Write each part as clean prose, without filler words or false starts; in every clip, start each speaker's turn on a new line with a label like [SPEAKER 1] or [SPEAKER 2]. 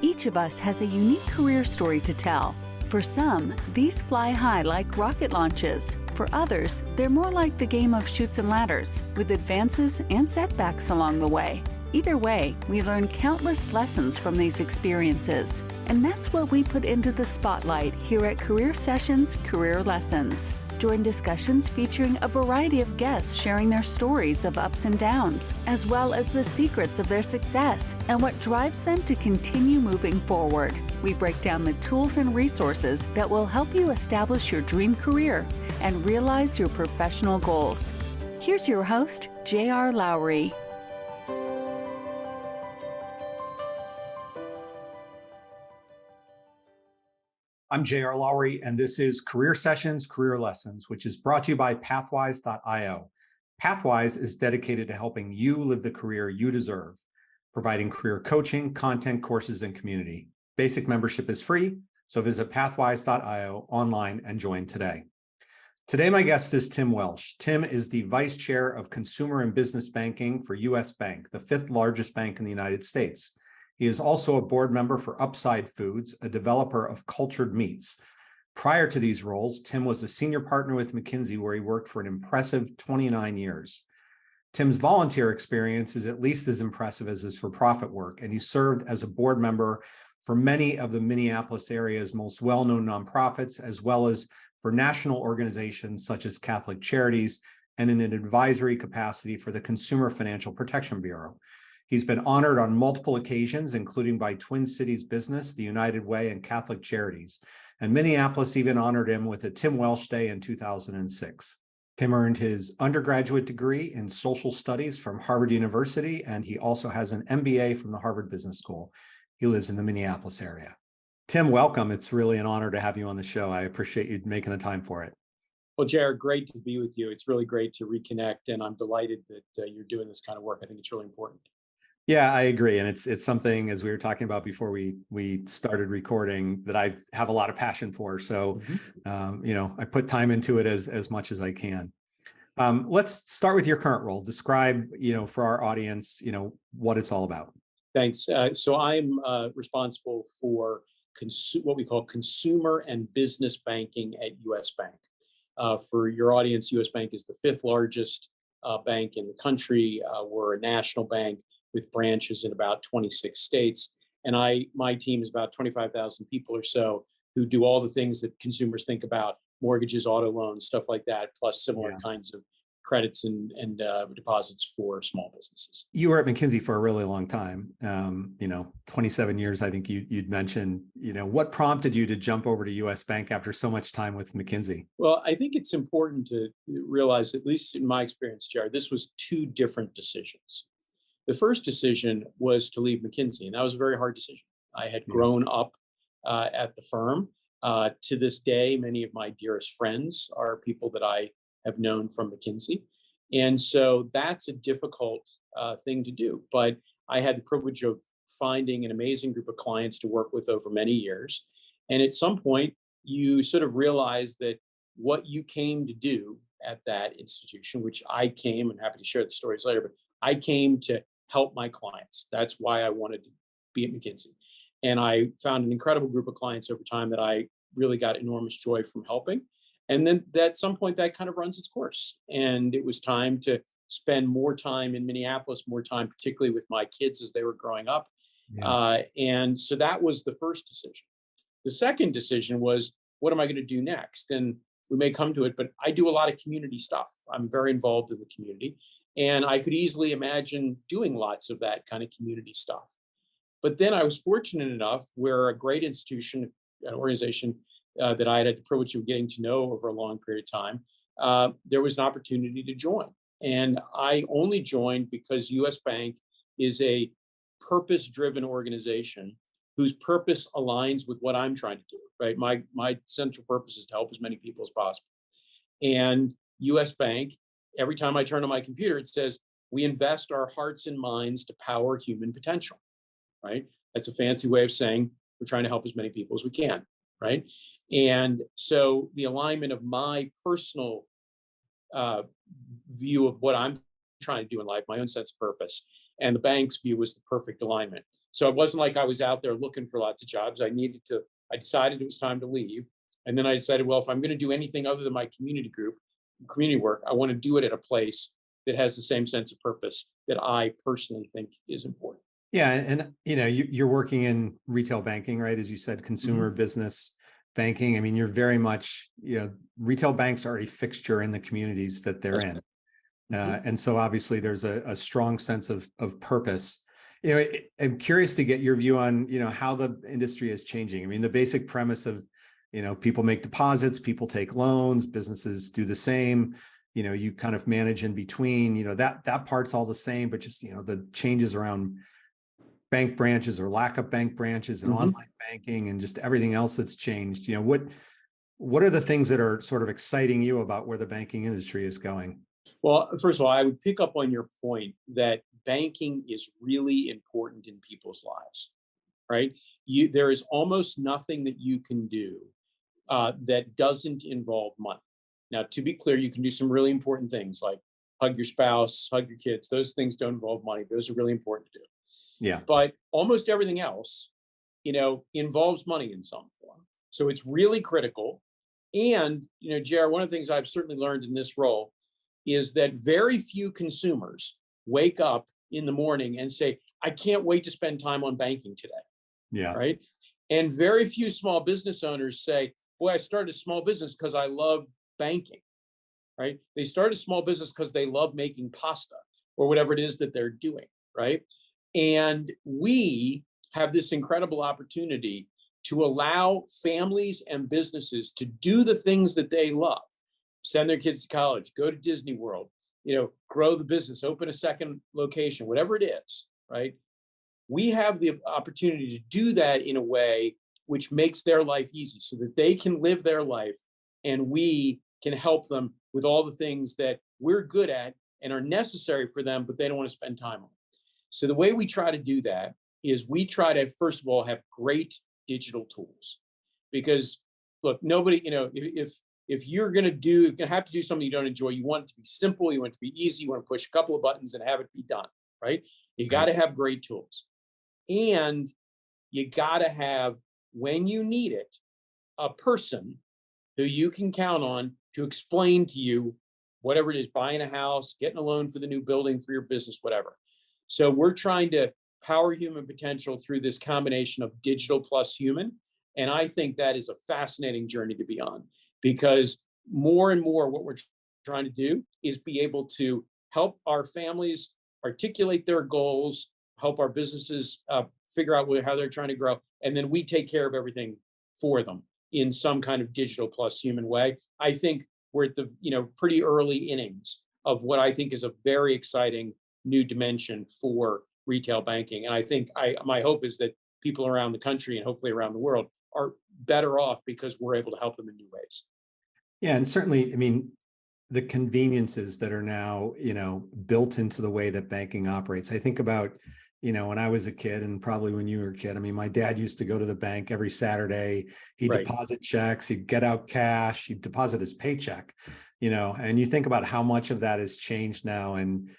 [SPEAKER 1] Each of us has a unique career story to tell. For some, these fly high like rocket launches. For others, they're more like the game of chutes and ladders, with advances and setbacks along the way. Either way, we learn countless lessons from these experiences. And that's what we put into the spotlight here at Career Sessions Career Lessons. Join discussions featuring a variety of guests sharing their stories of ups and downs, as well as the secrets of their success and what drives them to continue moving forward. We break down the tools and resources that will help you establish your dream career and realize your professional goals. Here's your host, J.R. Lowry.
[SPEAKER 2] I'm J.R. Lowry, and this is Career Sessions, Career Lessons, which is brought to you by Pathwise.io. Pathwise is dedicated to helping you live the career you deserve, providing career coaching, content, courses, and community. Basic membership is free, so visit Pathwise.io online and join today. Today, my guest is Tim Welsh. Tim is the Vice Chair of Consumer and Business Banking for U.S. Bank, the fifth largest bank in the United States. He is also a board member for Upside Foods, a developer of cultured meats. Prior to these roles, Tim was a senior partner with McKinsey, where he worked for an impressive 29 years. Tim's volunteer experience is at least as impressive as his for-profit work, and he served as a board member for many of the Minneapolis area's most well-known nonprofits, as well as for national organizations such as Catholic Charities, and in an advisory capacity for the Consumer Financial Protection Bureau. He's been honored on multiple occasions, including by Twin Cities Business, the United Way, and Catholic Charities. And Minneapolis even honored him with a Tim Welsh Day in 2006. Tim earned his undergraduate degree in social studies from Harvard University, and he also has an MBA from the Harvard Business School. He lives in the Minneapolis area. Tim, welcome. It's really an honor to have you on the show. I appreciate you making the time for it.
[SPEAKER 3] Well, Jared, great to be with you. It's really great to reconnect, and I'm delighted that you're doing this kind of work. I think it's really important.
[SPEAKER 2] Yeah, I agree. And it's something, as we were talking about before we started recording, that I have a lot of passion for. So, I put time into it as much as I can. Let's start with your current role. Describe, for our audience, what it's all about.
[SPEAKER 3] Thanks. So I'm responsible for what we call consumer and business banking at U.S. Bank. For your audience, U.S. Bank is the fifth largest bank in the country. We're a national bank with branches in about 26 states. And my team is about 25,000 people or so who do all the things that consumers think about: mortgages, auto loans, stuff like that, plus similar kinds of credits and deposits for small businesses.
[SPEAKER 2] You were at McKinsey for a really long time, 27 years, I think you'd mentioned. What prompted you to jump over to U.S. Bank after so much time with McKinsey?
[SPEAKER 3] Well, I think it's important to realize, at least in my experience, Jared, this was two different decisions. The first decision was to leave McKinsey, and that was a very hard decision. I had grown up at the firm. To this day, many of my dearest friends are people that I have known from McKinsey. And so that's a difficult thing to do. But I had the privilege of finding an amazing group of clients to work with over many years. And at some point, you sort of realize that what you came to do at that institution, which I'm happy to share the stories later, but I came to help my clients. That's why I wanted to be at McKinsey. And I found an incredible group of clients over time that I really got enormous joy from helping. And then at some point that kind of runs its course. And it was time to spend more time in Minneapolis, more time, particularly with my kids as they were growing up. And so that was the first decision. The second decision was, what am I going to do next? And we may come to it, but I do a lot of community stuff. I'm very involved in the community. And I could easily imagine doing lots of that kind of community stuff. But then I was fortunate enough where a great institution, an organization that I had the privilege of getting to know over a long period of time, there was an opportunity to join. And I only joined because U.S. Bank is a purpose-driven organization whose purpose aligns with what I'm trying to do, right? My central purpose is to help as many people as possible. And U.S. Bank, every time I turn on my computer, it says, we invest our hearts and minds to power human potential, right? That's a fancy way of saying we're trying to help as many people as we can, right? And so the alignment of my personal view of what I'm trying to do in life, my own sense of purpose, and the bank's view was the perfect alignment. So it wasn't like I was out there looking for lots of jobs. I decided it was time to leave. And then I decided, well, if I'm going to do anything other than my community work, I want to do it at a place that has the same sense of purpose that I personally think is important.
[SPEAKER 2] Yeah, and you're working in retail banking, right? As you said, consumer business banking. I mean, you're very much, retail banks are a fixture in the communities that they're in. And so obviously there's a strong sense of purpose. I'm curious to get your view on, how the industry is changing. I mean, the basic premise of, people make deposits, people take loans, businesses do the same. You kind of manage in between, that part's all the same, but just, the changes around bank branches or lack of bank branches and online banking and just everything else that's changed. What are the things that are sort of exciting you about where the banking industry is going?
[SPEAKER 3] Well, first of all, I would pick up on your point that banking is really important in people's lives, right? There is almost nothing that you can do that doesn't involve money. Now, to be clear, you can do some really important things like hug your spouse, hug your kids. Those things don't involve money. Those are really important to do.
[SPEAKER 2] Yeah.
[SPEAKER 3] But almost everything else, involves money in some form. So it's really critical. And, JR, one of the things I've certainly learned in this role is that very few consumers wake up in the morning and say, I can't wait to spend time on banking today.
[SPEAKER 2] Yeah.
[SPEAKER 3] Right. And very few small business owners say, boy, I started a small business because I love banking. Right. They start a small business because they love making pasta or whatever it is that they're doing. Right. And we have this incredible opportunity to allow families and businesses to do the things that they love. Send their kids to college, go to Disney World, grow the business, open a second location, whatever it is, right? We have the opportunity to do that in a way which makes their life easy so that they can live their life and we can help them with all the things that we're good at and are necessary for them, but they don't want to spend time on. So the way we try to do that is we try to, first of all, have great digital tools. Because look, nobody, if you're going to have to do something you don't enjoy, you want it to be simple, you want it to be easy, you want to push a couple of buttons and have it be done, right? You got to have great tools. And you got to have, when you need it, a person who you can count on to explain to you whatever it is, buying a house, getting a loan for the new building for your business, whatever. So we're trying to power human potential through this combination of digital plus human. And I think that is a fascinating journey to be on, because more and more what we're trying to do is be able to help our families articulate their goals, help our businesses figure out how they're trying to grow. And then we take care of everything for them in some kind of digital plus human way. I think we're at the pretty early innings of what I think is a very exciting new dimension for retail banking. And I think my hope is that people around the country and hopefully around the world are better off because we're able to help them in new ways.
[SPEAKER 2] Yeah, and certainly, I mean, the conveniences that are now, built into the way that banking operates. I think about, when I was a kid and probably when you were a kid, I mean, my dad used to go to the bank every Saturday. He'd deposit checks, he'd get out cash, he'd deposit his paycheck, and you think about how much of that has changed now. And,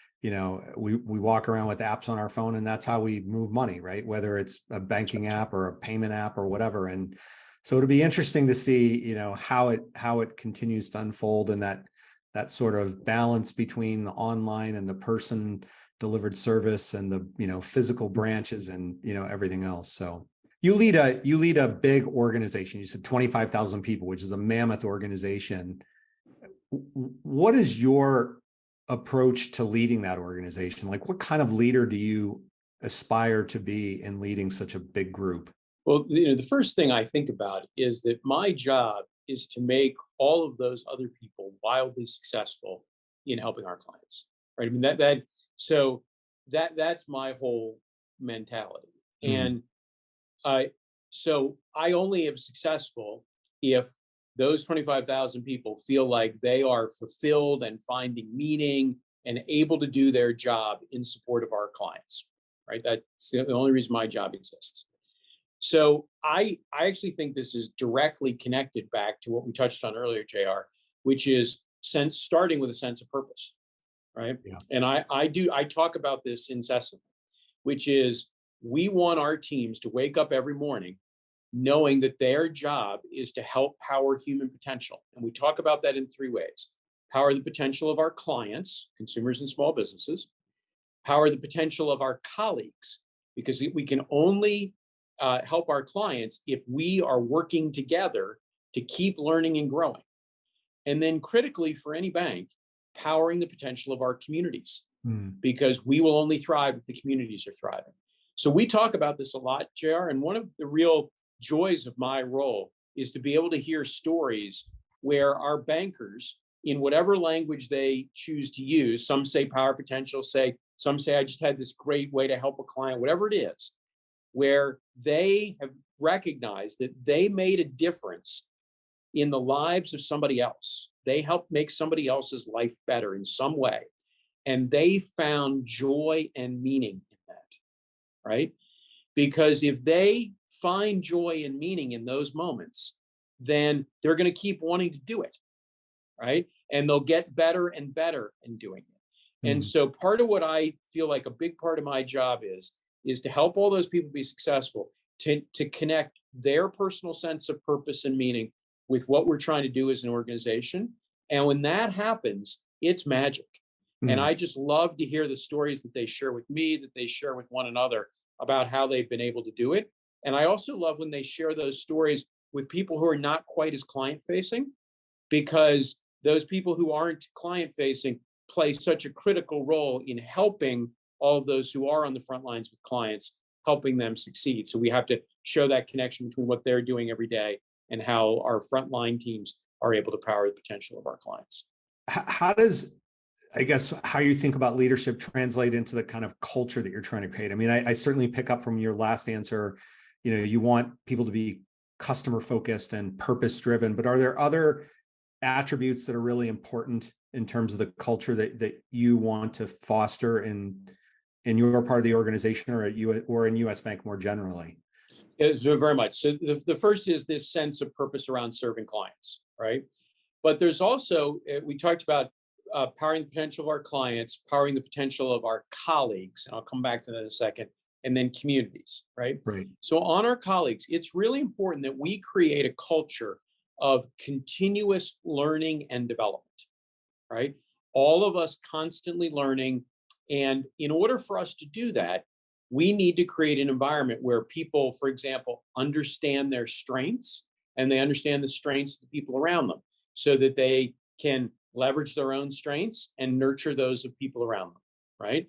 [SPEAKER 2] we walk around with apps on our phone and that's how we move money, right? Whether it's a banking app or a payment app or whatever. And so it'll be interesting to see, how it continues to unfold, and that sort of balance between the online and the person delivered service and the, physical branches and, everything else. So you lead a big organization. You said 25,000 people, which is a mammoth organization. What is your approach to leading that organization? Like, what kind of leader do you aspire to be in leading such a big group?
[SPEAKER 3] Well, the first thing I think about is that my job is to make all of those other people wildly successful in helping our clients, right? I mean, that's my whole mentality. And so I only am successful if those 25,000 people feel like they are fulfilled and finding meaning and able to do their job in support of our clients, right? That's the only reason my job exists. So I actually think this is directly connected back to what we touched on earlier, JR, which is starting with a sense of purpose, right? Yeah. And I talk about this incessantly. which is we want our teams to wake up every morning knowing that their job is to help power human potential. And we talk about that in three ways: power the potential of our clients, consumers and small businesses; power the potential of our colleagues, because we can only help our clients if we are working together to keep learning and growing. And then critically for any bank, powering the potential of our communities, because we will only thrive if the communities are thriving. So we talk about this a lot, JR, and one of the real joys of my role is to be able to hear stories where our bankers, in whatever language they choose to use, some say power potential, some say I just had this great way to help a client, whatever it is, where they have recognized that they made a difference in the lives of somebody else. They helped make somebody else's life better in some way. And they found joy and meaning in that, right? Because if they find joy and meaning in those moments, then they're going to keep wanting to do it, right? And they'll get better and better in doing it. And so part of what I feel like a big part of my job is to help all those people be successful, to connect their personal sense of purpose and meaning with what we're trying to do as an organization. And when that happens, it's magic. And I just love to hear the stories that they share with me, that they share with one another about how they've been able to do it. And I also love when they share those stories with people who are not quite as client facing, because those people who aren't client facing play such a critical role in helping all of those who are on the front lines with clients, helping them succeed. So we have to show that connection between what they're doing every day and how our frontline teams are able to power the potential of our clients.
[SPEAKER 2] How does, I guess, how you think about leadership translate into the kind of culture that you're trying to create? I mean, I certainly pick up from your last answer, you want people to be customer focused and purpose driven, but are there other attributes that are really important in terms of the culture that you want to foster in your part of the organization or in US Bank more generally?
[SPEAKER 3] Yes, very much. So the first is this sense of purpose around serving clients, right? But there's also, we talked about powering the potential of our clients, powering the potential of our colleagues, and I'll come back to that in a second, and then communities, right?
[SPEAKER 2] Right.
[SPEAKER 3] So on our colleagues, it's really important that we create a culture of continuous learning and development, right? All of us constantly learning. And in order for us to do that, we need to create an environment where people, for example, understand their strengths and they understand the strengths of the people around them so that they can leverage their own strengths and nurture those of people around them, right?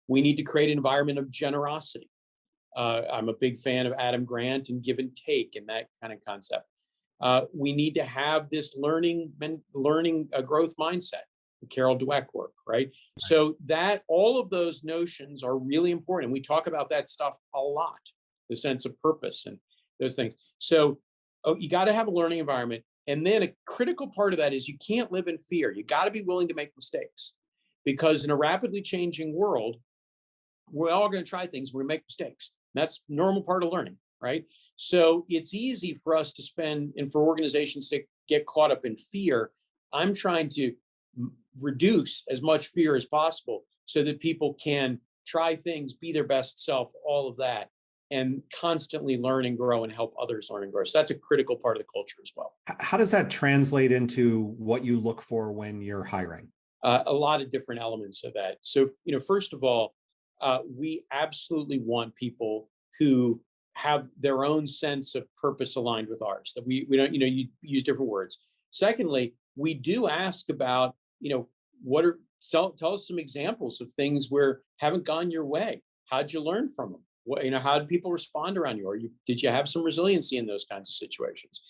[SPEAKER 3] We need to create an environment of generosity. I'm a big fan of Adam Grant and give and take and that kind of concept. We need to have this learning growth mindset, the Carol Dweck work, right? So that all of those notions are really important. We talk about that stuff a lot, the sense of purpose and those things. So you got to have a learning environment. And then a critical part of that is you can't live in fear. You got to be willing to make mistakes, because in a rapidly changing world, we're all going to try things. We're going to make mistakes. That's a normal part of learning, right? So it's easy for us to spend, and for organizations to get caught up in fear. I'm trying to reduce as much fear as possible so that people can try things, be their best self, all of that, and constantly learn and grow and help others learn and grow. So that's a critical part of the culture as well.
[SPEAKER 2] How does that translate into what you look for when you're hiring?
[SPEAKER 3] A lot of different elements of that. So, first of all, we absolutely want people who have their own sense of purpose aligned with ours, that we don't, you use different words. Secondly, we do ask about, tell us some examples of things where haven't gone your way. How'd you learn from them? How did people respond around you? Or did you have some resiliency in those kinds of situations?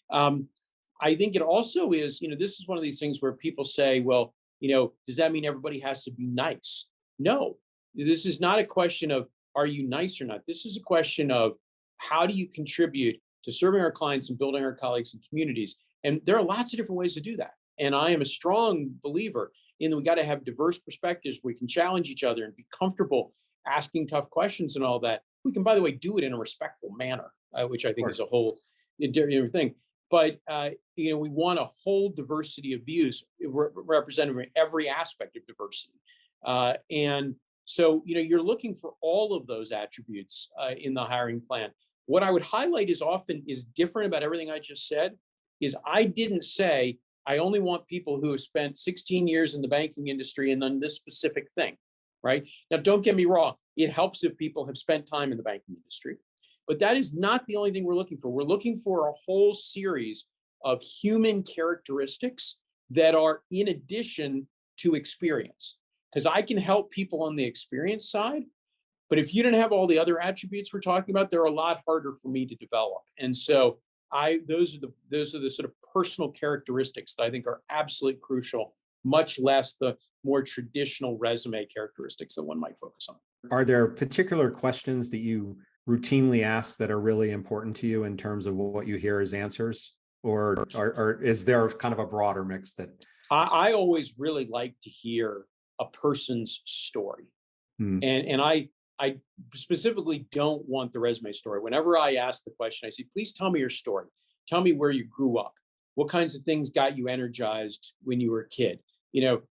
[SPEAKER 3] I think it also is, this is one of these things where people say, well, does that mean everybody has to be nice? No, this is not a question of, are you nice or not? This is a question of, how do you contribute to serving our clients and building our colleagues and communities? And there are lots of different ways to do that. And I am a strong believer in that we got to have diverse perspectives. We can challenge each other and be comfortable asking tough questions and all that. We can, by the way, do it in a respectful manner, which I think is a whole different thing. But, we want a whole diversity of views represented in every aspect of diversity. And So, you're looking for all of those attributes in the hiring plan. What I would highlight is often is different about everything I just said is I didn't say I only want people who have spent 16 years in the banking industry and done this specific thing, right? Now, don't get me wrong. It helps if people have spent time in the banking industry, but that is not the only thing we're looking for. We're looking for a whole series of human characteristics that are in addition to experience, because I can help people on the experience side. But if you didn't have all the other attributes we're talking about, they're a lot harder for me to develop. And so those are the sort of personal characteristics that I think are absolutely crucial, much less the more traditional resume characteristics that one might focus on.
[SPEAKER 2] Are there particular questions that you routinely ask that are really important to you in terms of what you hear as answers? Or is there kind of a broader mix that
[SPEAKER 3] I always really like to hear a person's story. And I specifically don't want the resume story. Whenever I ask the question, I say, please tell me your story. Tell me where you grew up. What kinds of things got you energized when you were a kid?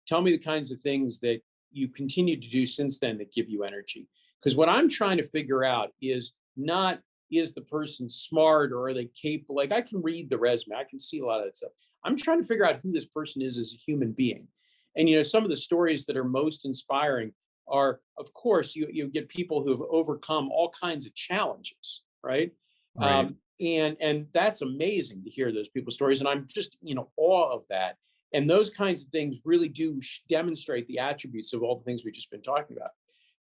[SPEAKER 3] Tell me the kinds of things that you continue to do since then that give you energy. Because what I'm trying to figure out is not, is the person smart or are they capable? Like I can read the resume. I can see a lot of that stuff. I'm trying to figure out who this person is as a human being. And, some of the stories that are most inspiring are, of course, you get people who have overcome all kinds of challenges, right?
[SPEAKER 2] Right.
[SPEAKER 3] And that's amazing to hear those people's stories. And I'm just in awe of that. And those kinds of things really do demonstrate the attributes of all the things we've just been talking about.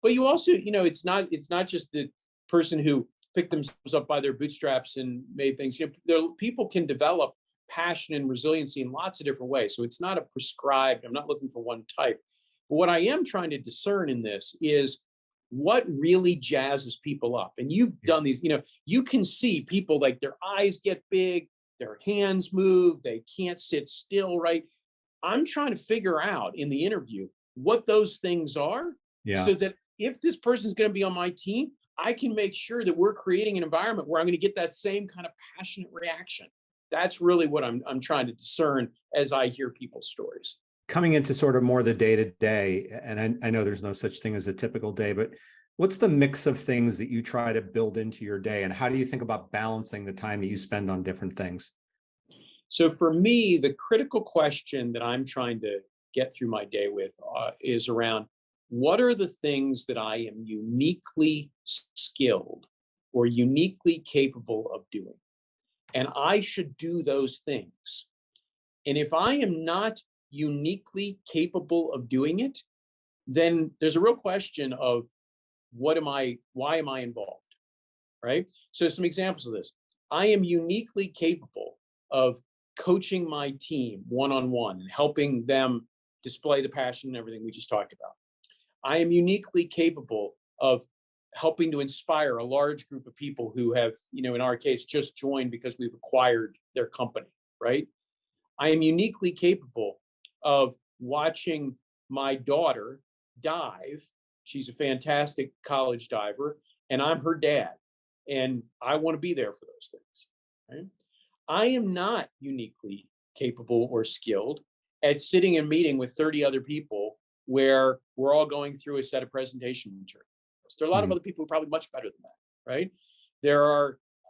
[SPEAKER 3] But you also, it's not just the person who picked themselves up by their bootstraps and made things. People can develop passion and resiliency in lots of different ways. So it's not a prescribed, I'm not looking for one type. But what I am trying to discern in this is what really jazzes people up. And you've done these, you can see people like their eyes get big, their hands move, they can't sit still, right? I'm trying to figure out in the interview what those things are so that if this person's going to be on my team, I can make sure that we're creating an environment where I'm going to get that same kind of passionate reaction. That's really what I'm trying to discern as I hear people's stories.
[SPEAKER 2] Coming into sort of more the day-to-day, and I know there's no such thing as a typical day, but what's the mix of things that you try to build into your day, and how do you think about balancing the time that you spend on different things?
[SPEAKER 3] So for me, the critical question that I'm trying to get through my day with is around what are the things that I am uniquely skilled or uniquely capable of doing? And I should do those things. And if I am not uniquely capable of doing it, then there's a real question of why am I involved, right? So some examples of this. I am uniquely capable of coaching my team one-on-one and helping them display the passion and everything we just talked about. I am uniquely capable of helping to inspire a large group of people who have, in our case, just joined because we've acquired their company, right? I am uniquely capable of watching my daughter dive. She's a fantastic college diver, and I'm her dad, and I want to be there for those things, right? I am not uniquely capable or skilled at sitting in a meeting with 30 other people where we're all going through a set of presentation materials. There are a lot of other people who are probably much better than that, right?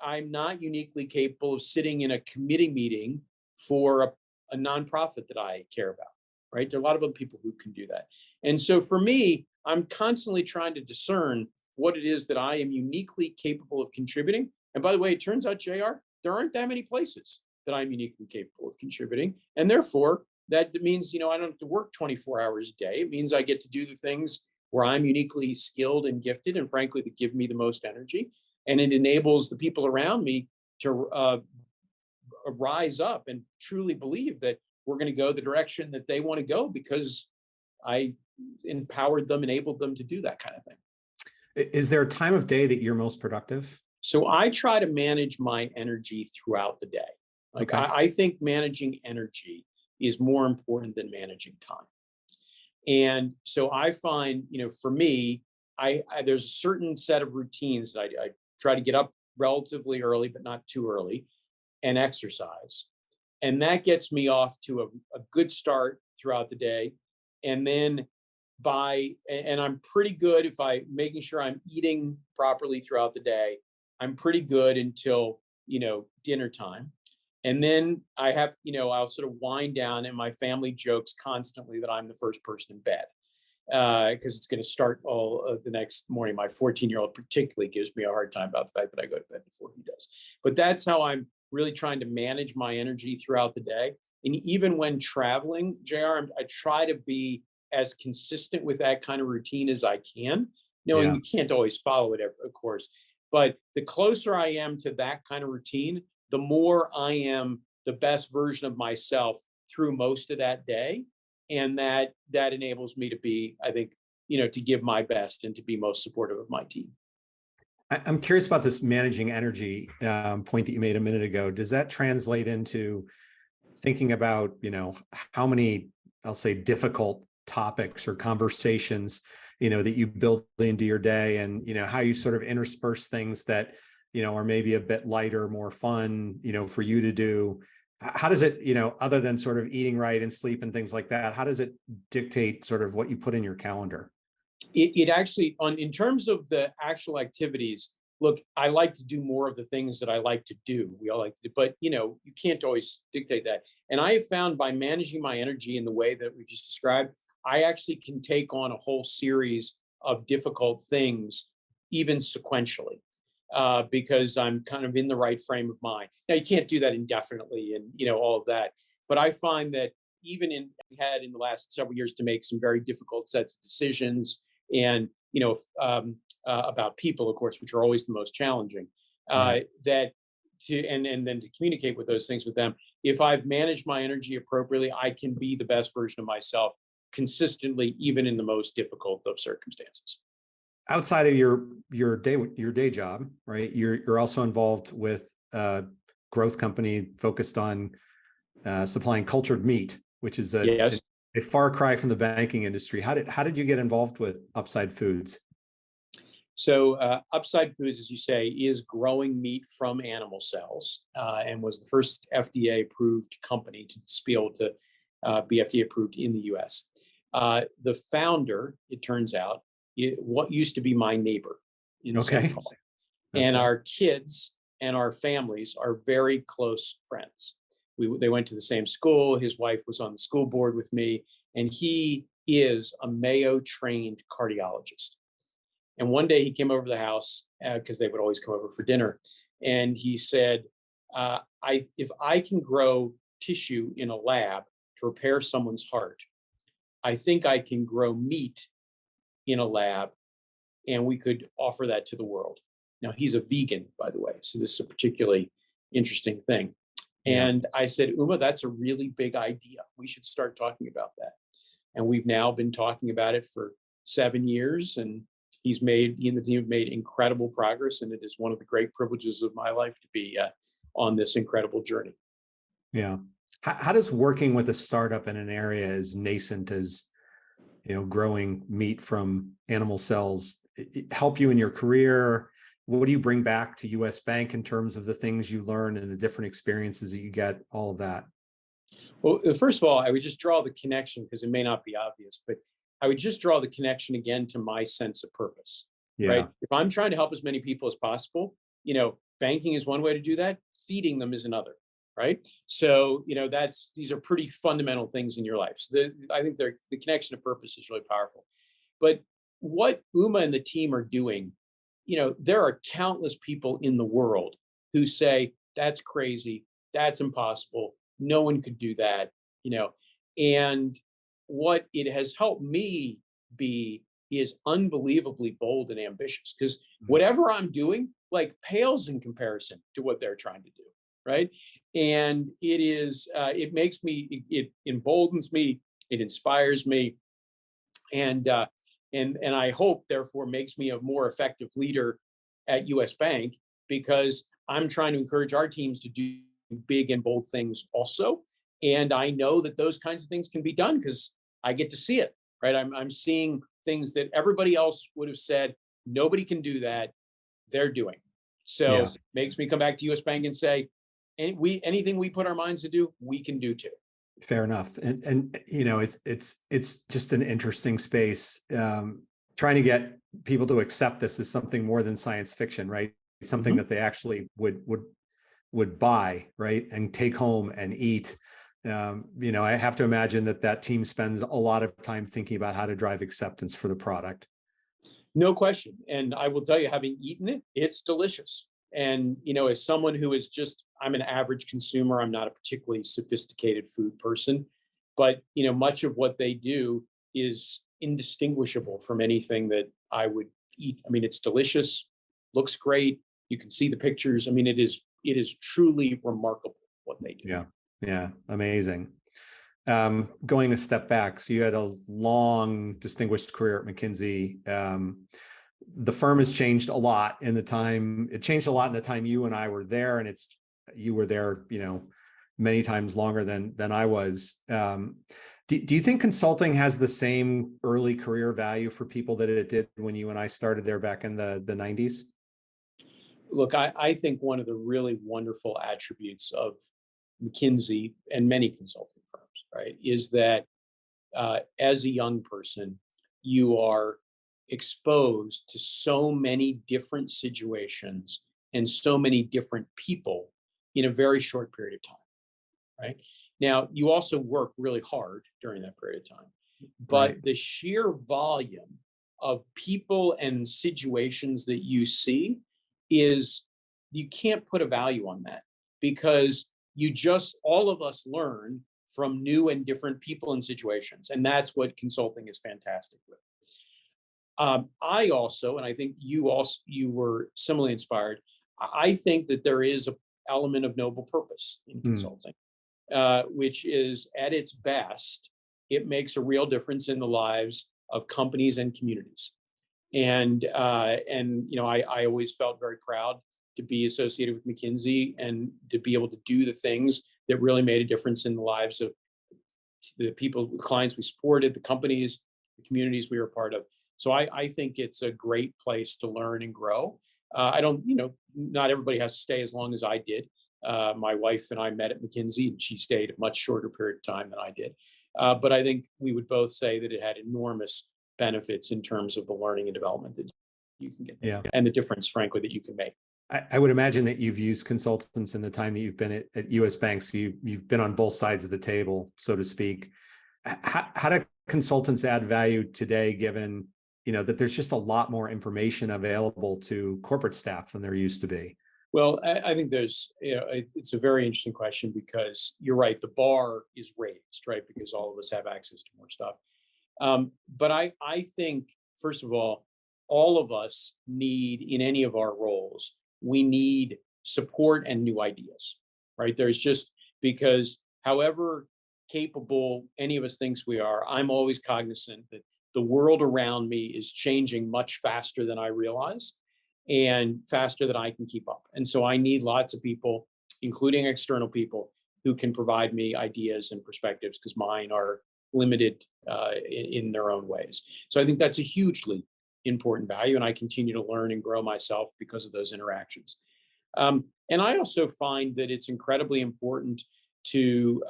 [SPEAKER 3] I'm not uniquely capable of sitting in a committee meeting for a nonprofit that I care about, right? There are a lot of other people who can do that. And so for me, I'm constantly trying to discern what it is that I am uniquely capable of contributing. And by the way, it turns out, JR, there aren't that many places that I'm uniquely capable of contributing. And therefore, that means, I don't have to work 24 hours a day. It means I get to do the things where I'm uniquely skilled and gifted, and frankly, that give me the most energy. And it enables the people around me to rise up and truly believe that we're going to go the direction that they want to go because I empowered them, enabled them to do that kind of thing.
[SPEAKER 2] Is there a time of day that you're most productive?
[SPEAKER 3] So I try to manage my energy throughout the day. Like
[SPEAKER 2] Okay.
[SPEAKER 3] I think managing energy is more important than managing time. And so I find, for me, there's a certain set of routines that I try to get up relatively early, but not too early, and exercise. And that gets me off to a good start throughout the day. And then and I'm pretty good if I making sure I'm eating properly throughout the day. I'm pretty good until, dinner time. And then I have, I'll sort of wind down, and my family jokes constantly that I'm the first person in bed because it's going to start all the next morning. My 14-year-old particularly gives me a hard time about the fact that I go to bed before he does. But that's how I'm really trying to manage my energy throughout the day. And even when traveling, JR, I try to be as consistent with that kind of routine as I can, knowing
[SPEAKER 2] Yeah.
[SPEAKER 3] you can't always follow it, of course. But the closer I am to that kind of routine, the more I am the best version of myself through most of that day. And that enables me to be, I think, to give my best and to be most supportive of my team.
[SPEAKER 2] I'm curious about this managing energy point that you made a minute ago. Does that translate into thinking about, how many, I'll say, difficult topics or conversations, that you build into your day, and, how you sort of intersperse things that, are maybe a bit lighter, more fun, for you to do? How does it, other than sort of eating right and sleep and things like that, how does it dictate sort of what you put in your calendar?
[SPEAKER 3] It actually, in terms of the actual activities, look, I like to do more of the things that I like to do. We all like to, but you can't always dictate that. And I have found by managing my energy in the way that we just described, I actually can take on a whole series of difficult things, even sequentially, because I'm kind of in the right frame of mind. Now, you can't do that indefinitely and, all of that. But I find that even had in the last several years to make some very difficult sets of decisions and, about people, of course, which are always the most challenging,
[SPEAKER 2] Right.
[SPEAKER 3] that and then to communicate with those things with them. If I've managed my energy appropriately, I can be the best version of myself consistently, even in the most difficult of circumstances.
[SPEAKER 2] Outside of your day job, right? You're also involved with a growth company focused on supplying cultured meat, which is
[SPEAKER 3] Yes.
[SPEAKER 2] a far cry from the banking industry. How did you get involved with Upside Foods?
[SPEAKER 3] So Upside Foods, as you say, is growing meat from animal cells and was the first FDA approved company to be able to be FDA approved in the US. The founder, it turns out, what used to be my neighbor in St.
[SPEAKER 2] Okay.
[SPEAKER 3] Paul. And
[SPEAKER 2] Okay.
[SPEAKER 3] our kids and our families are very close friends. They went to the same school. His wife was on the school board with me, and he is a Mayo trained cardiologist. And one day he came over to the house because they would always come over for dinner. And he said, if I can grow tissue in a lab to repair someone's heart, I think I can grow meat in a lab and we could offer that to the world. Now, he's a vegan, by the way, so this is a particularly interesting thing.
[SPEAKER 2] Yeah.
[SPEAKER 3] And I said, Uma, that's a really big idea. We should start talking about that. And we've now been talking about it for 7 years, and he and the team have made incredible progress. And it is one of the great privileges of my life to be on this incredible journey.
[SPEAKER 2] Yeah. How does working with a startup in an area as nascent as, growing meat from animal cells help you in your career? What do you bring back to US Bank in terms of the things you learn and the different experiences that you get, all of that?
[SPEAKER 3] Well, first of all, I would just draw the connection because it may not be obvious, but I would just draw the connection again to my sense of purpose, right?
[SPEAKER 2] Yeah.
[SPEAKER 3] If I'm trying to help as many people as possible, banking is one way to do that. Feeding them is another, right? So, these are pretty fundamental things in your life. So I think the connection to purpose is really powerful. But what Uma and the team are doing, there are countless people in the world who say, that's crazy, that's impossible, no one could do that, and what it has helped me be is unbelievably bold and ambitious because whatever I'm doing like pales in comparison to what they're trying to do, right? And it makes me, it emboldens me, it inspires me, and I hope therefore makes me a more effective leader at US Bank because I'm trying to encourage our teams to do big and bold things also. And I know that those kinds of things can be done because I get to see it, right? I'm seeing things that everybody else would have said, nobody can do that. They're doing.
[SPEAKER 2] Yeah.
[SPEAKER 3] So makes me come back to US Bank and say, anything we put our minds to do, we can do too.
[SPEAKER 2] Fair enough. And it's just an interesting space. Trying to get people to accept this as something more than science fiction, right? Something that they actually would buy, right, and take home and eat. I have to imagine that team spends a lot of time thinking about how to drive acceptance for the product.
[SPEAKER 3] No question. And I will tell you, having eaten it, it's delicious. And, as someone who is I'm an average consumer, I'm not a particularly sophisticated food person, but, much of what they do is indistinguishable from anything that I would eat. I mean, it's delicious, looks great. You can see the pictures. I mean, it is truly remarkable what they do.
[SPEAKER 2] Yeah. Yeah. Amazing. Going a step back, so you had a long, distinguished career at McKinsey. The firm has changed a lot in the time. It changed a lot in the time you and I were there, and you were there, many times longer than I was. Do you think consulting has the same early career value for people that it did when you and I started there back in the 90s?
[SPEAKER 3] Look, I think one of the really wonderful attributes of McKinsey and many consulting firms, right, is that as a young person, you are exposed to so many different situations and so many different people in a very short period of time, right? Now, you also work really hard during that period of time, but
[SPEAKER 2] Right.
[SPEAKER 3] the sheer volume of people and situations that you see is, you can't put a value on that, because all of us learn from new and different people and situations. And that's what consulting is fantastic with. I also, and I think you were similarly inspired. I think that there is an element of noble purpose in consulting, which is, at its best, it makes a real difference in the lives of companies and communities. I always felt very proud to be associated with McKinsey and to be able to do the things that really made a difference in the lives of the people, the clients we supported, the companies, the communities we were part of. So I think it's a great place to learn and grow. I don't, not everybody has to stay as long as I did. My wife and I met at McKinsey, and she stayed a much shorter period of time than I did. But I think we would both say that it had enormous benefits in terms of the learning and development that you can get,
[SPEAKER 2] Yeah.
[SPEAKER 3] and the difference, frankly, that you can make.
[SPEAKER 2] I would imagine that you've used consultants in the time that you've been at US Bank. So you've been on both sides of the table, so to speak. How do consultants add value today, given that there's just a lot more information available to corporate staff than there used to be?
[SPEAKER 3] Well, I think it's a very interesting question, because you're right, the bar is raised, right? Because all of us have access to more stuff. But I think, first of all of us need, in any of our roles, we need support and new ideas, right? Because however capable any of us thinks we are, I'm always cognizant that the world around me is changing much faster than I realize, and faster than I can keep up. And so I need lots of people, including external people, who can provide me ideas and perspectives, because mine are limited in their own ways. So I think that's a hugely important value, and I continue to learn and grow myself because of those interactions. And I also find that it's incredibly important to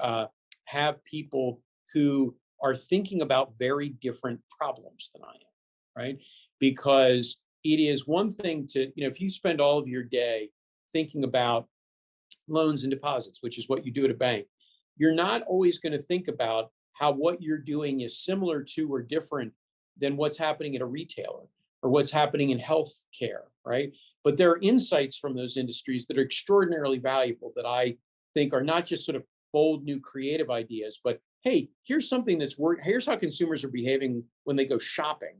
[SPEAKER 3] have people who are thinking about very different problems than I am, right? Because it is one thing to, if you spend all of your day thinking about loans and deposits, which is what you do at a bank, you're not always going to think about how what you're doing is similar to or different than what's happening at a retailer or what's happening in healthcare, right? But there are insights from those industries that are extraordinarily valuable, that I think are not just sort of bold, new, creative ideas, but hey, here's something that's working. Here's how consumers are behaving when they go shopping.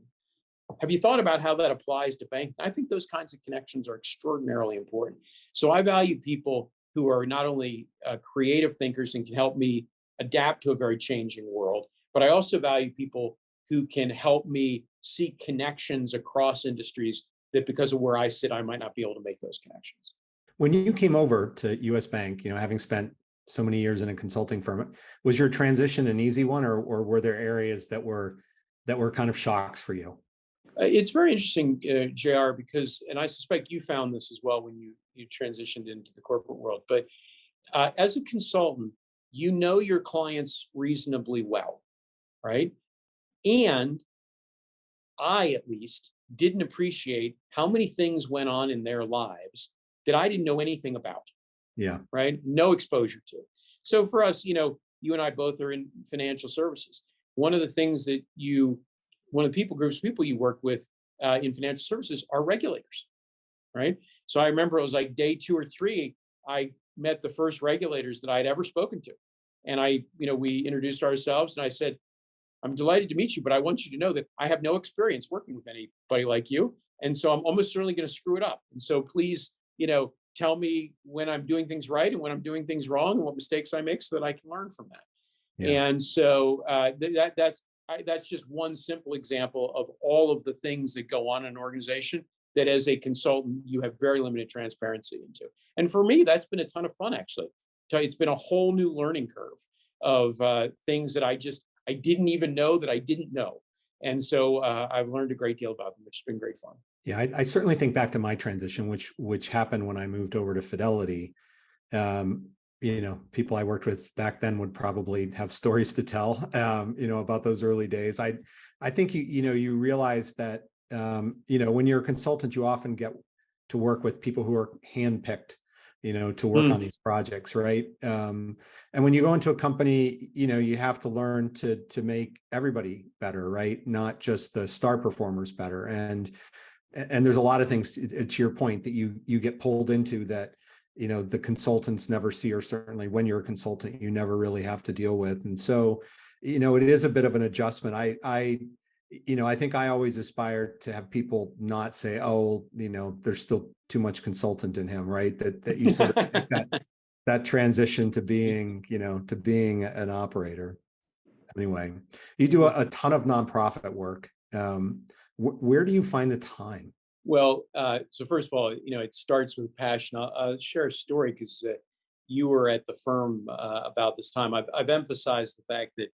[SPEAKER 3] Have you thought about how that applies to banking? I think those kinds of connections are extraordinarily important. So I value people who are not only creative thinkers and can help me adapt to a very changing world, but I also value people who can help me see connections across industries that, because of where I sit, I might not be able to make those connections.
[SPEAKER 2] When you came over to US Bank, having spent so many years in a consulting firm, was your transition an easy one, or were there areas that were kind of shocks for you?
[SPEAKER 3] It's very interesting, JR, because, and I suspect you found this as well when you transitioned into the corporate world, but as a consultant, you know your clients reasonably well, right? And I, at least, didn't appreciate how many things went on in their lives that I didn't know anything about,
[SPEAKER 2] Yeah.
[SPEAKER 3] right? No exposure to. So for us, you and I both are in financial services. One of the things that one of the groups of people you work with in financial services are regulators, right? So I remember it was like day 2 or 3, I met the first regulators that I'd ever spoken to. And we introduced ourselves and I said, I'm delighted to meet you, but I want you to know that I have no experience working with anybody like you. And so I'm almost certainly going to screw it up. And so please, tell me when I'm doing things right and when I'm doing things wrong and what mistakes I make so that I can learn from that.
[SPEAKER 2] Yeah.
[SPEAKER 3] And so that's just one simple example of all of the things that go on in an organization that as a consultant, you have very limited transparency into. And for me, that's been a ton of fun, actually. It's been a whole new learning curve of things that I didn't even know that I didn't know. And so I've learned a great deal about them, which has been great fun.
[SPEAKER 2] Yeah, I certainly think back to my transition, which happened when I moved over to Fidelity. People I worked with back then would probably have stories to tell, about those early days. I think you realize that when you're a consultant, you often get to work with people who are handpicked, to work on these projects, right? And when you go into a company, you have to learn to make everybody better, right? Not just the star performers better. And there's a lot of things to your point that you get pulled into that the consultants never see, or certainly when you're a consultant, you never really have to deal with. And so, it is a bit of an adjustment. I think I always aspire to have people not say, oh, there's still too much consultant in him, right? That you sort of make that transition to being, an operator. Anyway, you do a ton of nonprofit work. Where do you find the time?
[SPEAKER 3] Well, so first of all, it starts with passion. I'll share a story because you were at the firm about this time. I've emphasized the fact that,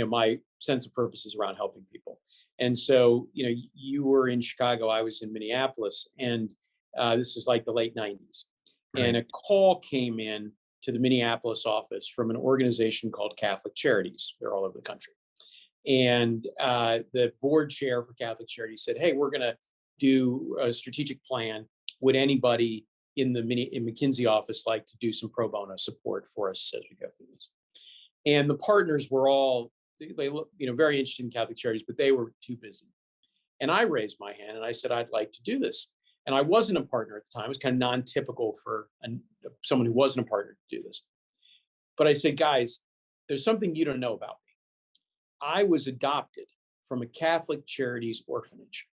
[SPEAKER 3] my sense of purpose is around helping people. And so, you were in Chicago, I was in Minneapolis, and this is like the late 90s.
[SPEAKER 2] Right.
[SPEAKER 3] And a call came in to the Minneapolis office from an organization called Catholic Charities. They're all over the country. And the board chair for Catholic Charities said, hey, we're going to do a strategic plan. Would anybody in McKinsey office like to do some pro bono support for us as we go through this? And the partners were all, they look, very interested in Catholic Charities, but they were too busy. And I raised my hand and I said, I'd like to do this. And I wasn't a partner at the time. It was kind of non-typical for someone who wasn't a partner to do this. But I said, guys, there's something you don't know about me. I was adopted from a Catholic Charities orphanage.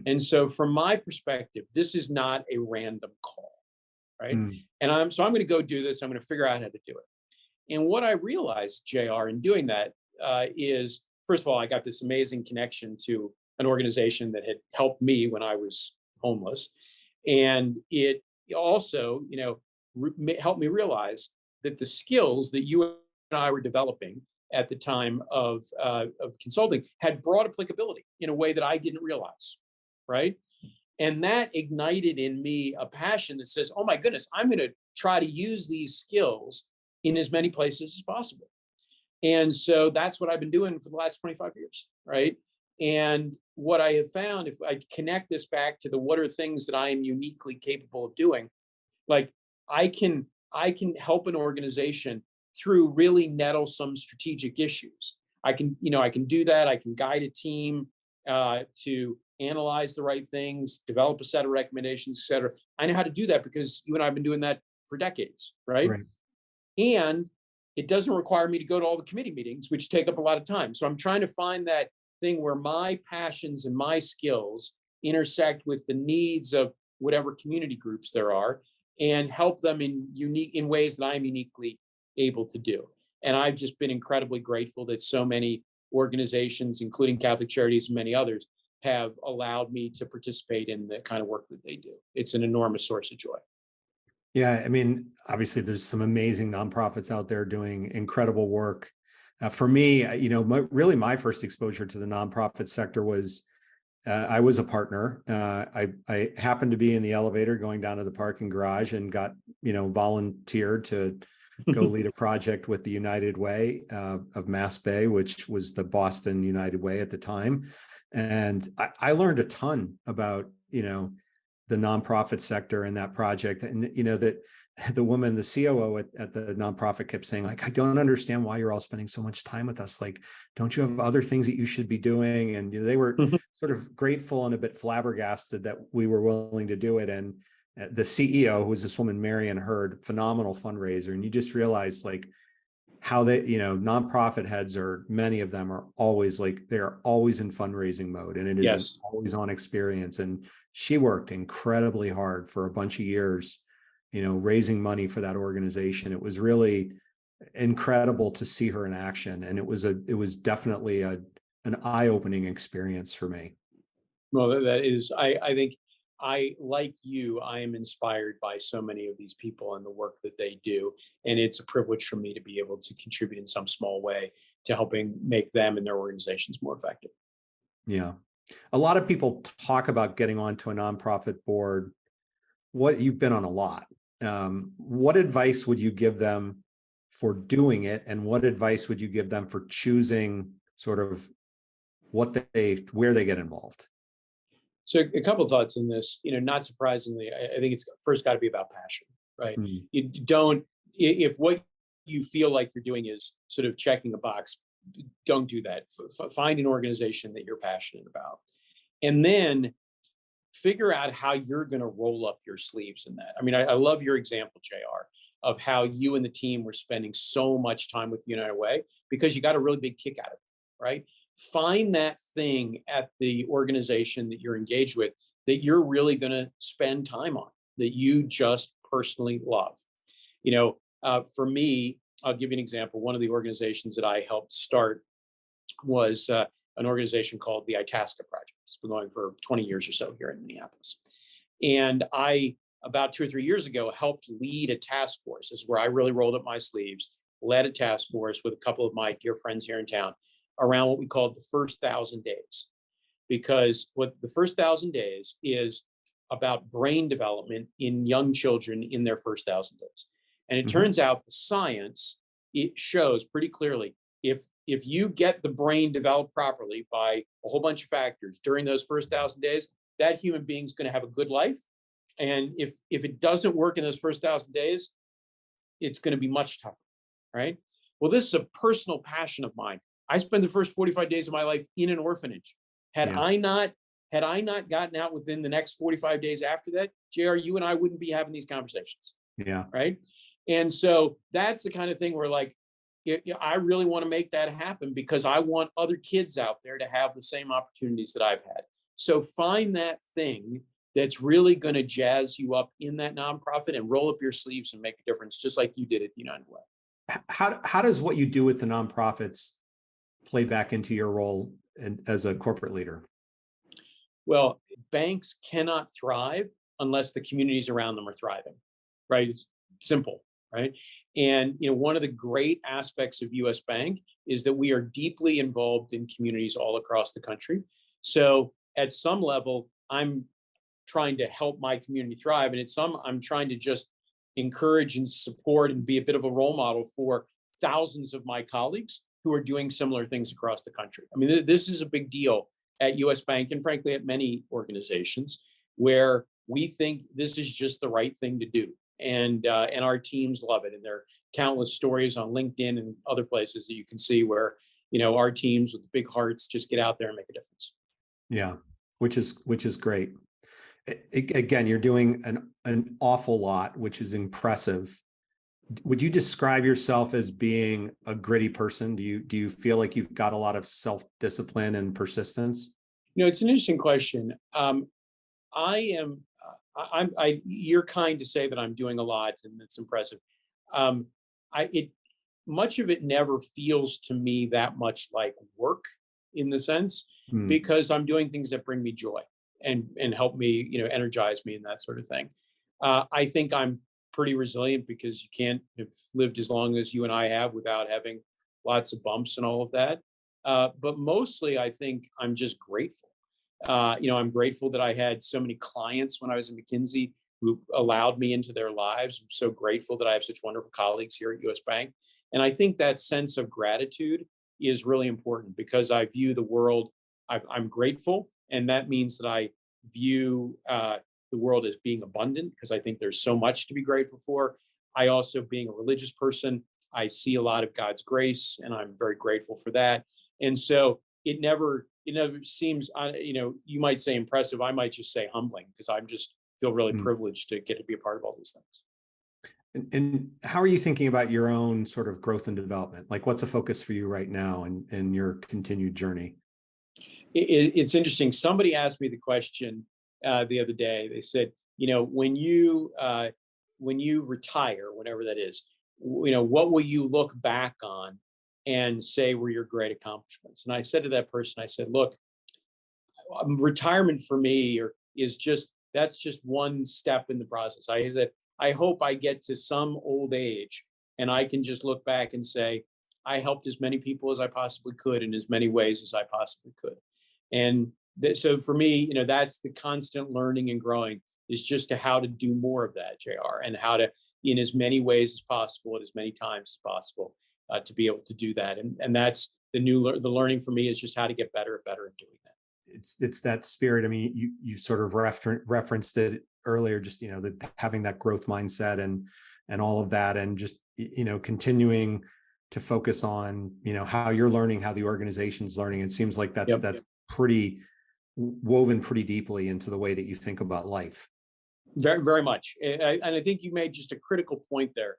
[SPEAKER 3] And so from my perspective, this is not a random call, right? And so I'm going to go do this. I'm going to figure out how to do it. And what I realized, JR, in doing that is, first of all, I got this amazing connection to an organization that had helped me when I was homeless. And it also, helped me realize that the skills that you and I were developing at the time of consulting had broad applicability in a way that I didn't realize, right? And that ignited in me a passion that says, oh my goodness, I'm going to try to use these skills in as many places as possible. And so that's what I've been doing for the last 25 years, right? And what I have found, if I connect this back to what are things that I am uniquely capable of doing, like I can help an organization through really nettlesome strategic issues. I can do that. I can guide a team to analyze the right things, develop a set of recommendations, et cetera. I know how to do that because you and I have been doing that for decades, right? And it doesn't require me to go to all the committee meetings, which take up a lot of time. So I'm trying to find that thing where my passions and my skills intersect with the needs of whatever community groups there are and help them in ways that I'm uniquely able to do. And I've just been incredibly grateful that so many organizations, including Catholic Charities and many others, have allowed me to participate in the kind of work that they do. It's an enormous source of joy.
[SPEAKER 2] Yeah, I mean, obviously there's some amazing nonprofits out there doing incredible work. For me, really my first exposure to the nonprofit sector was, I was a partner. I happened to be in the elevator going down to the parking garage and got, volunteered to go lead a project with the United Way of Mass Bay, which was the Boston United Way at the time. And I learned a ton about, the nonprofit sector and that project. And, that the woman, the COO at the nonprofit kept saying, like, I don't understand why you're all spending so much time with us. Like, don't you have other things that you should be doing? And they were sort of grateful and a bit flabbergasted that we were willing to do it. And the CEO, who was this woman, Marion Hurd, phenomenal fundraiser. And you just realize, like, how they, nonprofit heads many of them are always they're always in fundraising mode, and it is
[SPEAKER 3] Yes.
[SPEAKER 2] always on experience. And she worked incredibly hard for a bunch of years, raising money for that organization. It was really incredible to see her in action. And it was definitely an eye-opening experience for me.
[SPEAKER 3] Well, that is, I think like you, I am inspired by so many of these people and the work that they do. And it's a privilege for me to be able to contribute in some small way to helping make them and their organizations more effective.
[SPEAKER 2] Yeah. A lot of people talk about getting onto a nonprofit board. You've been on a lot. What advice would you give them for doing it? And what advice would you give them for choosing sort of where they get involved?
[SPEAKER 3] So a couple of thoughts in this, not surprisingly, I think it's first got to be about passion, right?
[SPEAKER 2] Mm.
[SPEAKER 3] You don't, if what you feel like you're doing is sort of checking a box, don't do that. Find an organization that you're passionate about. And then figure out how you're going to roll up your sleeves in that. I mean, I love your example, JR, of how you and the team were spending so much time with United Way because you got a really big kick out of it, right? Find that thing at the organization that you're engaged with that you're really going to spend time on, that you just personally love. For me, I'll give you an example. One of the organizations that I helped start was an organization called the Itasca Project. It's been going for 20 years or so here in Minneapolis. And I, about 2 or 3 years ago, helped lead a task force. This is where I really rolled up my sleeves, led a task force with a couple of my dear friends here in town around what we called the first 1,000 days. Because what the first 1,000 days is about brain development in young children in their first 1,000 days. And it turns out the science, it shows pretty clearly, if you get the brain developed properly by a whole bunch of factors during those first 1,000 days, that human being's going to have a good life. And if it doesn't work in those first 1,000 days, it's going to be much tougher, right? Well, this is a personal passion of mine. I spent the first 45 days of my life in an orphanage. Had I not gotten out within the next 45 days after that, JR, you and I wouldn't be having these conversations.
[SPEAKER 2] Yeah.
[SPEAKER 3] Right. And so that's the kind of thing where, like, I really want to make that happen because I want other kids out there to have the same opportunities that I've had. So find that thing that's really going to jazz you up in that nonprofit and roll up your sleeves and make a difference, just like you did at the United Way.
[SPEAKER 2] How does what you do with the nonprofits play back into your role as a corporate leader?
[SPEAKER 3] Well, banks cannot thrive unless the communities around them are thriving, right? It's simple, right? And one of the great aspects of US Bank is that we are deeply involved in communities all across the country. So at some level, I'm trying to help my community thrive, and at some, I'm trying to just encourage and support and be a bit of a role model for thousands of my colleagues who are doing similar things across the country. I mean, this is a big deal at US Bank and frankly at many organizations where we think this is just the right thing to do. And our teams love it. And there are countless stories on LinkedIn and other places that you can see where, our teams with the big hearts just get out there and make a difference.
[SPEAKER 2] Yeah, which is great. Again, you're doing an awful lot, which is impressive. Would you describe yourself as being a gritty person? Do you feel like you've got a lot of self-discipline and persistence?
[SPEAKER 3] It's an interesting question. You're kind to say that I'm doing a lot and it's impressive. Much of it never feels to me that much like work in the sense, because I'm doing things that bring me joy and help me, energize me and that sort of thing. I think I'm pretty resilient because you can't have lived as long as you and I have without having lots of bumps and all of that. But mostly I think I'm just grateful. I'm grateful that I had so many clients when I was at McKinsey who allowed me into their lives. I'm so grateful that I have such wonderful colleagues here at US Bank. And I think that sense of gratitude is really important because I view the world, I'm grateful. And that means that I view the world as being abundant because I think there's so much to be grateful for. I also, being a religious person, I see a lot of God's grace, and I'm very grateful for that. And so it never seems, you might say impressive. I might just say humbling because I'm just feel really privileged to get to be a part of all these things.
[SPEAKER 2] And how are you thinking about your own sort of growth and development? Like, what's a focus for you right now in your continued journey?
[SPEAKER 3] It's interesting. Somebody asked me the question the other day. They said, when you retire, whenever that is, what will you look back on and say were your great accomplishments? And I said to that person, I said, look, retirement for me that's just one step in the process. I said, I hope I get to some old age and I can just look back and say, I helped as many people as I possibly could in as many ways as I possibly could. And so for me, that's the constant learning and growing is just to how to do more of that, JR, and how to, in as many ways as possible, at as many times as possible, to be able to do that. And that's the learning for me is just how to get better and better at doing that.
[SPEAKER 2] It's that spirit. I mean, you sort of referenced it earlier, just, that having that growth mindset and all of that, and just, continuing to focus on, how you're learning, how the organization's learning. It seems like that's pretty woven pretty deeply into the way that you think about life.
[SPEAKER 3] Very, very much. And I think you made just a critical point there.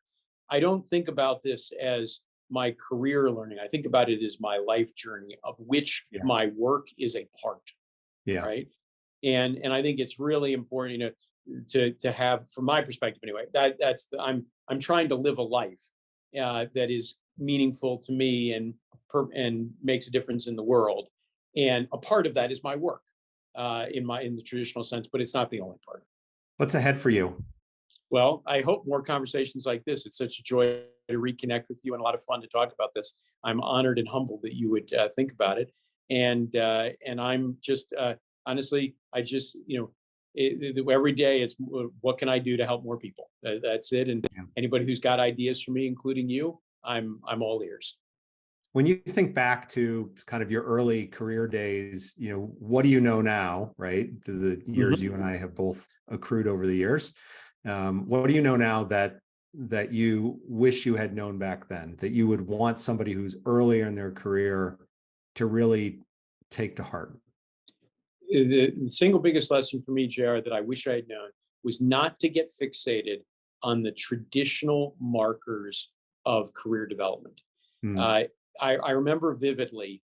[SPEAKER 3] I don't think about this as my career learning. I think about it as my life journey, of which my work is a part.
[SPEAKER 2] Yeah.
[SPEAKER 3] Right. And I think it's really important, to have, from my perspective anyway, I'm trying to live a life that is meaningful to me and makes a difference in the world. And a part of that is my work in the traditional sense, but it's not the only part.
[SPEAKER 2] What's ahead for you?
[SPEAKER 3] Well, I hope more conversations like this. It's such a joy to reconnect with you and a lot of fun to talk about this. I'm honored and humbled that you would think about it. And I'm just, honestly, I just, every day it's what can I do to help more people? That's it. And anybody who's got ideas for me, including you, I'm all ears.
[SPEAKER 2] When you think back to kind of your early career days, what do you know now, right? The years you and I have both accrued over the years. What do you know now that you wish you had known back then, that you would want somebody who's earlier in their career to really take to heart?
[SPEAKER 3] The single biggest lesson for me, JR, that I wish I had known was not to get fixated on the traditional markers of career development. I remember vividly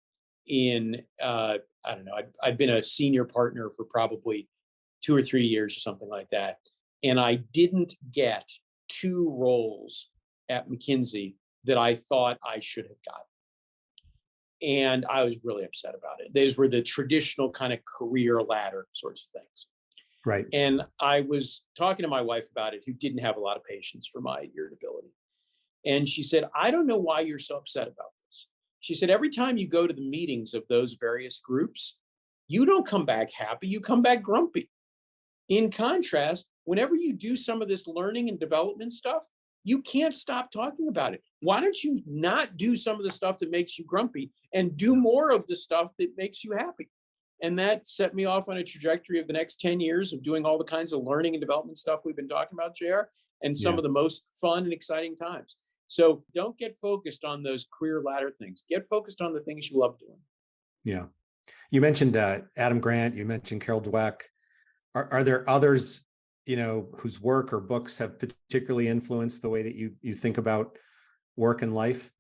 [SPEAKER 3] I don't know, I'd been a senior partner for probably 2 or 3 years or something like that. And I didn't get 2 roles at McKinsey that I thought I should have gotten. And I was really upset about it. Those were the traditional kind of career ladder sorts of things.
[SPEAKER 2] Right.
[SPEAKER 3] And I was talking to my wife about it, who didn't have a lot of patience for my irritability. And she said, I don't know why you're so upset about this. She said, every time you go to the meetings of those various groups, you don't come back happy, you come back grumpy. In contrast, whenever you do some of this learning and development stuff, you can't stop talking about it. Why don't you not do some of the stuff that makes you grumpy and do more of the stuff that makes you happy? And that set me off on a trajectory of the next 10 years of doing all the kinds of learning and development stuff we've been talking about, JR, and some of the most fun and exciting times. So don't get focused on those career ladder things. Get focused on the things you love doing.
[SPEAKER 2] Yeah. You mentioned Adam Grant, you mentioned Carol Dweck. Are there others, whose work or books have particularly influenced the way that you think about work and life?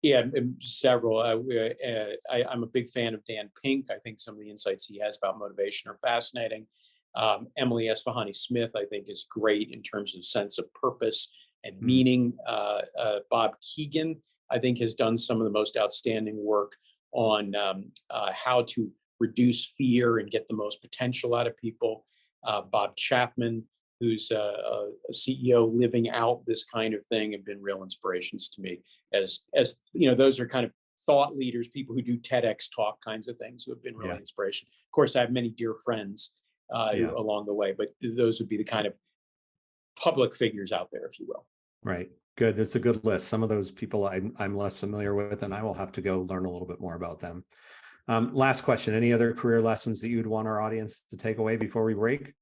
[SPEAKER 3] Yeah, several. I'm a big fan of Dan Pink. I think some of the insights he has about motivation are fascinating. Emily Esfahani Smith, I think, is great in terms of sense of purpose and meaning. Bob Keegan, I think, has done some of the most outstanding work on how to reduce fear and get the most potential out of people. Bob Chapman, who's a CEO living out this kind of thing, have been real inspirations to me. As those are kind of thought leaders, people who do TEDx talk kinds of things, who have been really inspiration. Of course, I have many dear friends along the way, but those would be the kind of public figures out there, if you will.
[SPEAKER 2] Right. Good. That's a good list. Some of those people I'm less familiar with, and I will have to go learn a little bit more about them. Last question. Any other career lessons that you'd want our audience to take away before we break?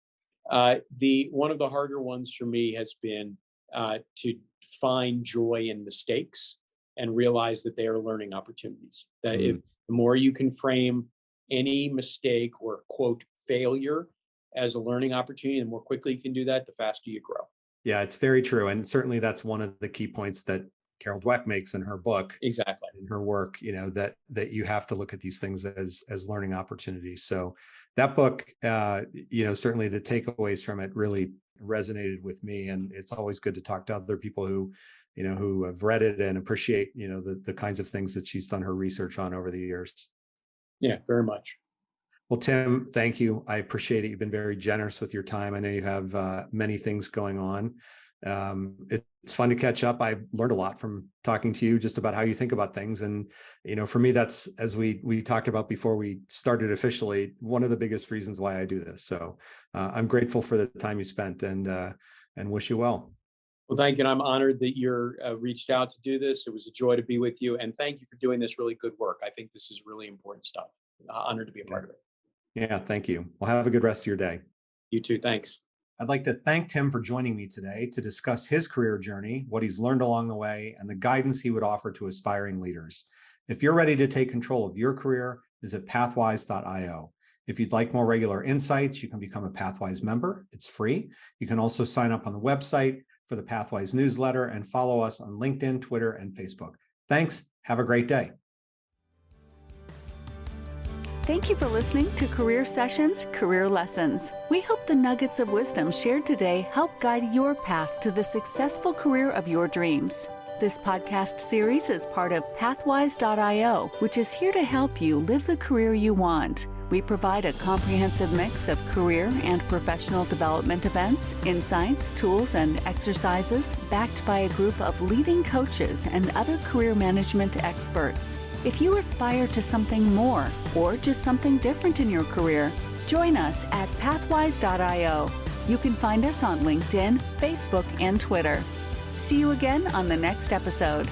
[SPEAKER 3] One of the harder ones for me has been to find joy in mistakes and realize that they are learning opportunities. That if the more you can frame any mistake or quote failure as a learning opportunity, the more quickly you can do that, the faster you grow.
[SPEAKER 2] Yeah, it's very true. And certainly that's one of the key points that Carol Dweck makes in her book.
[SPEAKER 3] Exactly.
[SPEAKER 2] In her work, that you have to look at these things as learning opportunities. So that book, certainly the takeaways from it really resonated with me. And it's always good to talk to other people who have read it and appreciate, the kinds of things that she's done her research on over the years.
[SPEAKER 3] Yeah, very much.
[SPEAKER 2] Well, Tim, thank you. I appreciate it. You've been very generous with your time. I know you have many things going on. It's fun to catch up. I learned a lot from talking to you just about how you think about things. And, for me, that's, as we talked about before we started officially, one of the biggest reasons why I do this. So I'm grateful for the time you spent and wish you well.
[SPEAKER 3] Well, thank you. And I'm honored that you're reached out to do this. It was a joy to be with you. And thank you for doing this really good work. I think this is really important stuff. Honored to be a part of it.
[SPEAKER 2] Yeah, thank you. Well, have a good rest of your day.
[SPEAKER 3] You too. Thanks.
[SPEAKER 2] I'd like to thank Tim for joining me today to discuss his career journey, what he's learned along the way, and the guidance he would offer to aspiring leaders. If you're ready to take control of your career, visit pathwise.io. If you'd like more regular insights, you can become a Pathwise member. It's free. You can also sign up on the website for the Pathwise newsletter and follow us on LinkedIn, Twitter, and Facebook. Thanks. Have a great day.
[SPEAKER 1] Thank you for listening to Career Sessions, Career Lessons. We hope the nuggets of wisdom shared today help guide your path to the successful career of your dreams. This podcast series is part of Pathwise.io, which is here to help you live the career you want. We provide a comprehensive mix of career and professional development events, insights, tools, and exercises backed by a group of leading coaches and other career management experts. If you aspire to something more or just something different in your career, join us at Pathwise.io. You can find us on LinkedIn, Facebook, and Twitter. See you again on the next episode.